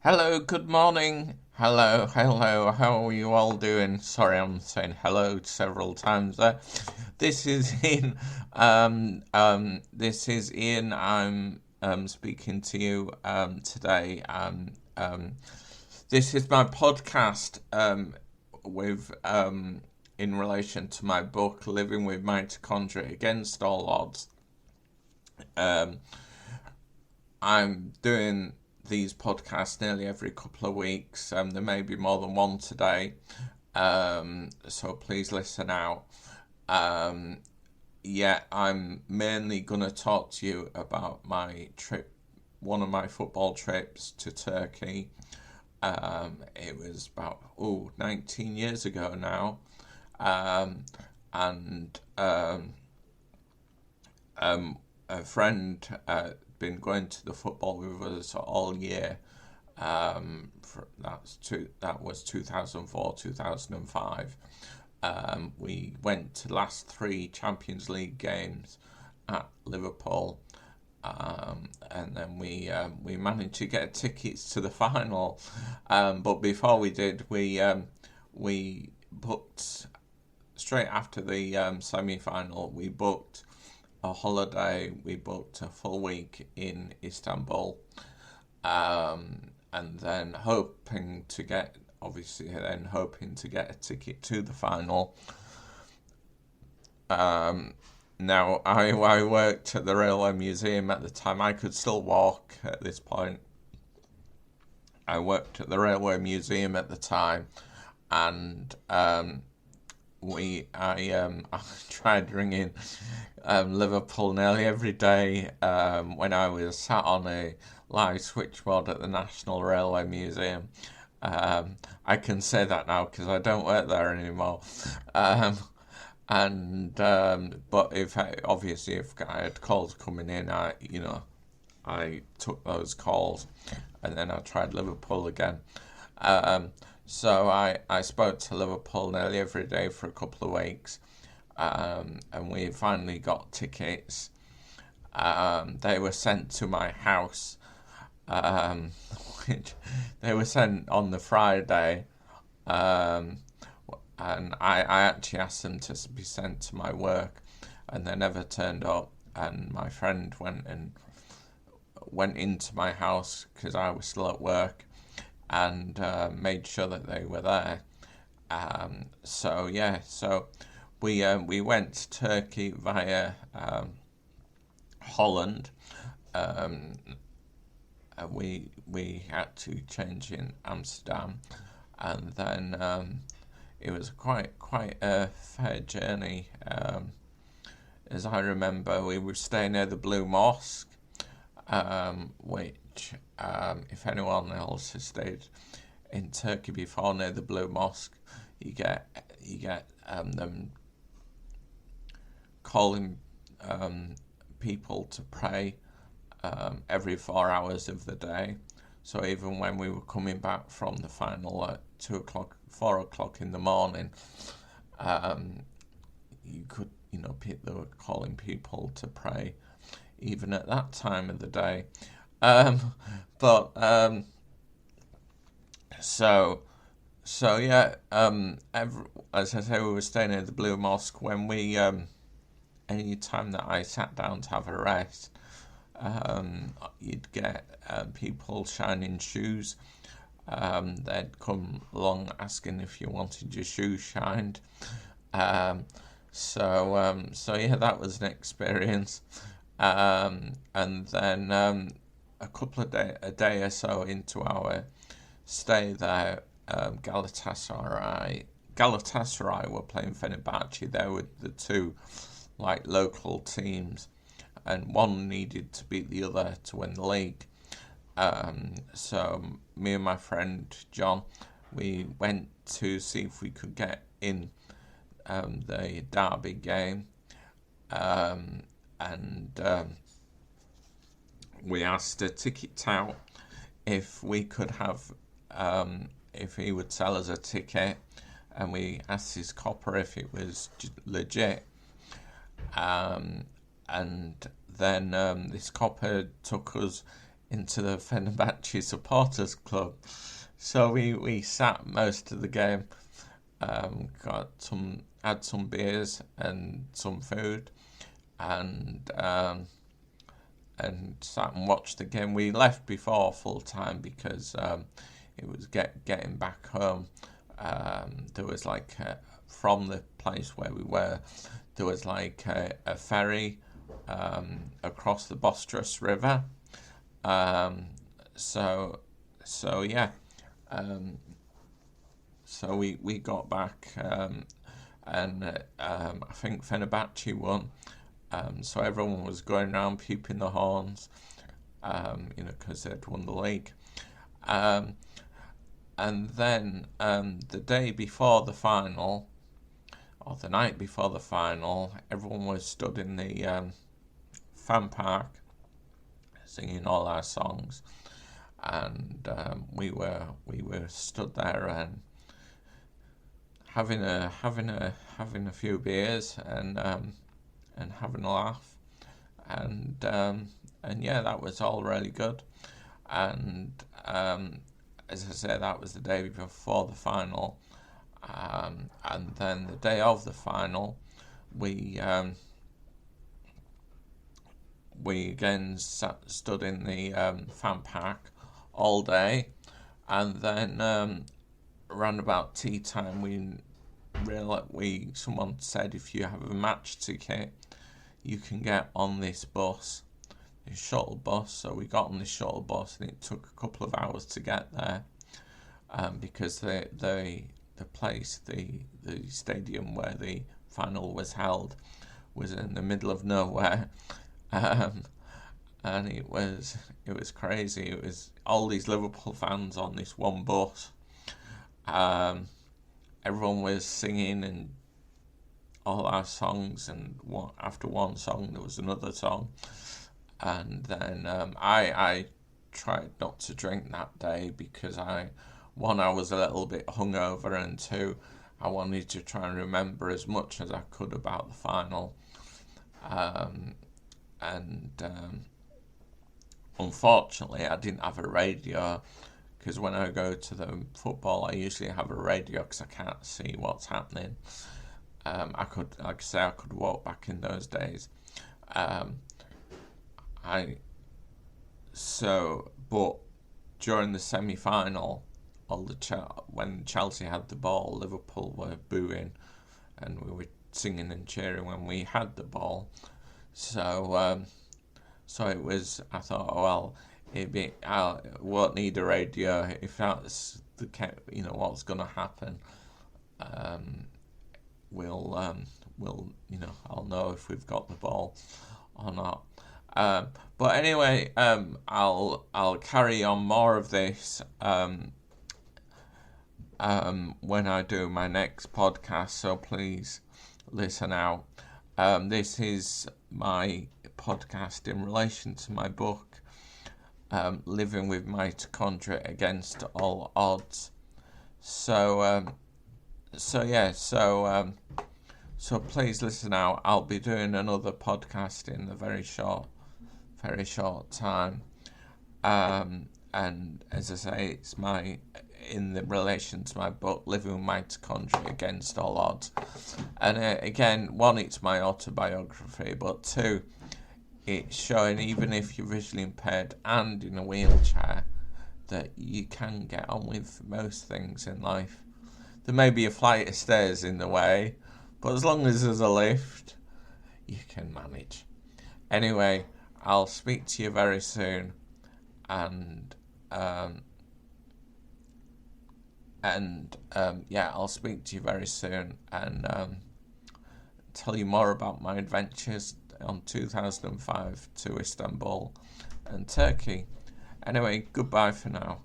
Hello, good morning. Hello, how are you all doing? Sorry, I'm saying hello several times there. This is Ian. This is Ian. I'm speaking to you today. This is my podcast with in relation to my book, Living with Mitochondria Against All Odds. I'm doing these podcasts nearly every couple of weeks. There may be more than one today, so please listen out. I'm mainly going to talk to you about my trip, one of my football trips to Turkey. It was about 19 years ago now, and a friend been going to the football with us all year. That was 2004, 2005. We went to the last three Champions League games at Liverpool, and then we managed to get tickets to the final. But before we did, we booked straight after the semi-final. We booked a holiday. We booked a full week in Istanbul, and then hoping to get a ticket to the final. Now I worked at the Railway Museum at the time. I could still walk at this point. I worked at the Railway Museum at the time, and I tried ringing Liverpool nearly every day when I was sat on a live switchboard at the National Railway Museum. I can say that now because I don't work there anymore. But if I had calls coming in, I took those calls, and then I tried Liverpool again. So I spoke to Liverpool nearly every day for a couple of weeks, and we finally got tickets. They were sent to my house, which they were sent on the Friday, and I actually asked them to be sent to my work, and they never turned up. And my friend went into my house because I was still at work, and made sure that they were there. So we went to Turkey via Holland. We had to change in Amsterdam, and then it was quite a fair journey. As I remember, we were staying near the Blue Mosque, which, if anyone else has stayed in Turkey before near the Blue Mosque, you get them calling people to pray every 4 hours of the day. So even when we were coming back from the final at 2 o'clock, 4 o'clock in the morning, you could, they were calling people to pray even at that time of the day. As I say, we were staying at the Blue Mosque when any time that I sat down to have a rest, you'd get people shining shoes. They'd come along asking if you wanted your shoes shined. That was an experience. And then a day or so into our stay there, Galatasaray were playing Fenerbahce. They were the two local teams, and one needed to beat the other to win the league. So me and my friend John, we went to see if we could get in the derby game, and we asked a ticket tout if we could have, if he would sell us a ticket, and we asked his copper if it was legit. And then this copper took us into the Fenerbahce supporters club. So we sat most of the game, had some beers and some food, and sat and watched the game. We left before full time because it was getting back home. There was like from the place where we were, there was like a ferry across the Bosphorus River. So yeah. So we got back, and I think Fenerbahce won. So everyone was going around peeping the horns, because they'd won the league. And then the day before the final, or the night before the final, everyone was stood in the fan park singing all our songs, and we were stood there and having a few beers and having a laugh, and yeah, that was all really good. And as I said, that was the day before the final, and then the day of the final, we again stood in the fan park all day, and then around about tea time, someone said if you have a match ticket, you can get on this bus, this shuttle bus. So we got on this shuttle bus, and it took a couple of hours to get there, because the place, the stadium where the final was held, was in the middle of nowhere, and it was crazy. It was all these Liverpool fans on this one bus. Everyone was singing and all our songs, and after one song there was another song, and then I tried not to drink that day because I was a little bit hungover, and two, I wanted to try and remember as much as I could about the final, and unfortunately I didn't have a radio, because when I go to the football, I usually have a radio because I can't see what's happening. I could walk back in those days. But during the semi-final, when Chelsea had the ball, Liverpool were booing, and we were singing and cheering when we had the ball. So it was. I thought, well, I won't need a radio if that's what's going to happen. We'll I'll know if we've got the ball or not. But anyway, I'll carry on more of this when I do my next podcast. So please listen out. This is my podcast in relation to my book, Living with Mitochondria Against All Odds. So please listen out. I'll be doing another podcast in a very short time. And as I say, it's in the relation to my book, Living with Mitochondria Against All Odds. And again, one, it's my autobiography, but two, it's showing, even if you're visually impaired and in a wheelchair, that you can get on with most things in life. There may be a flight of stairs in the way, but as long as there's a lift, you can manage. Anyway, I'll speak to you very soon, and I'll speak to you very soon, and tell you more about my adventures on 2005 to Istanbul and Turkey. Anyway, goodbye for now.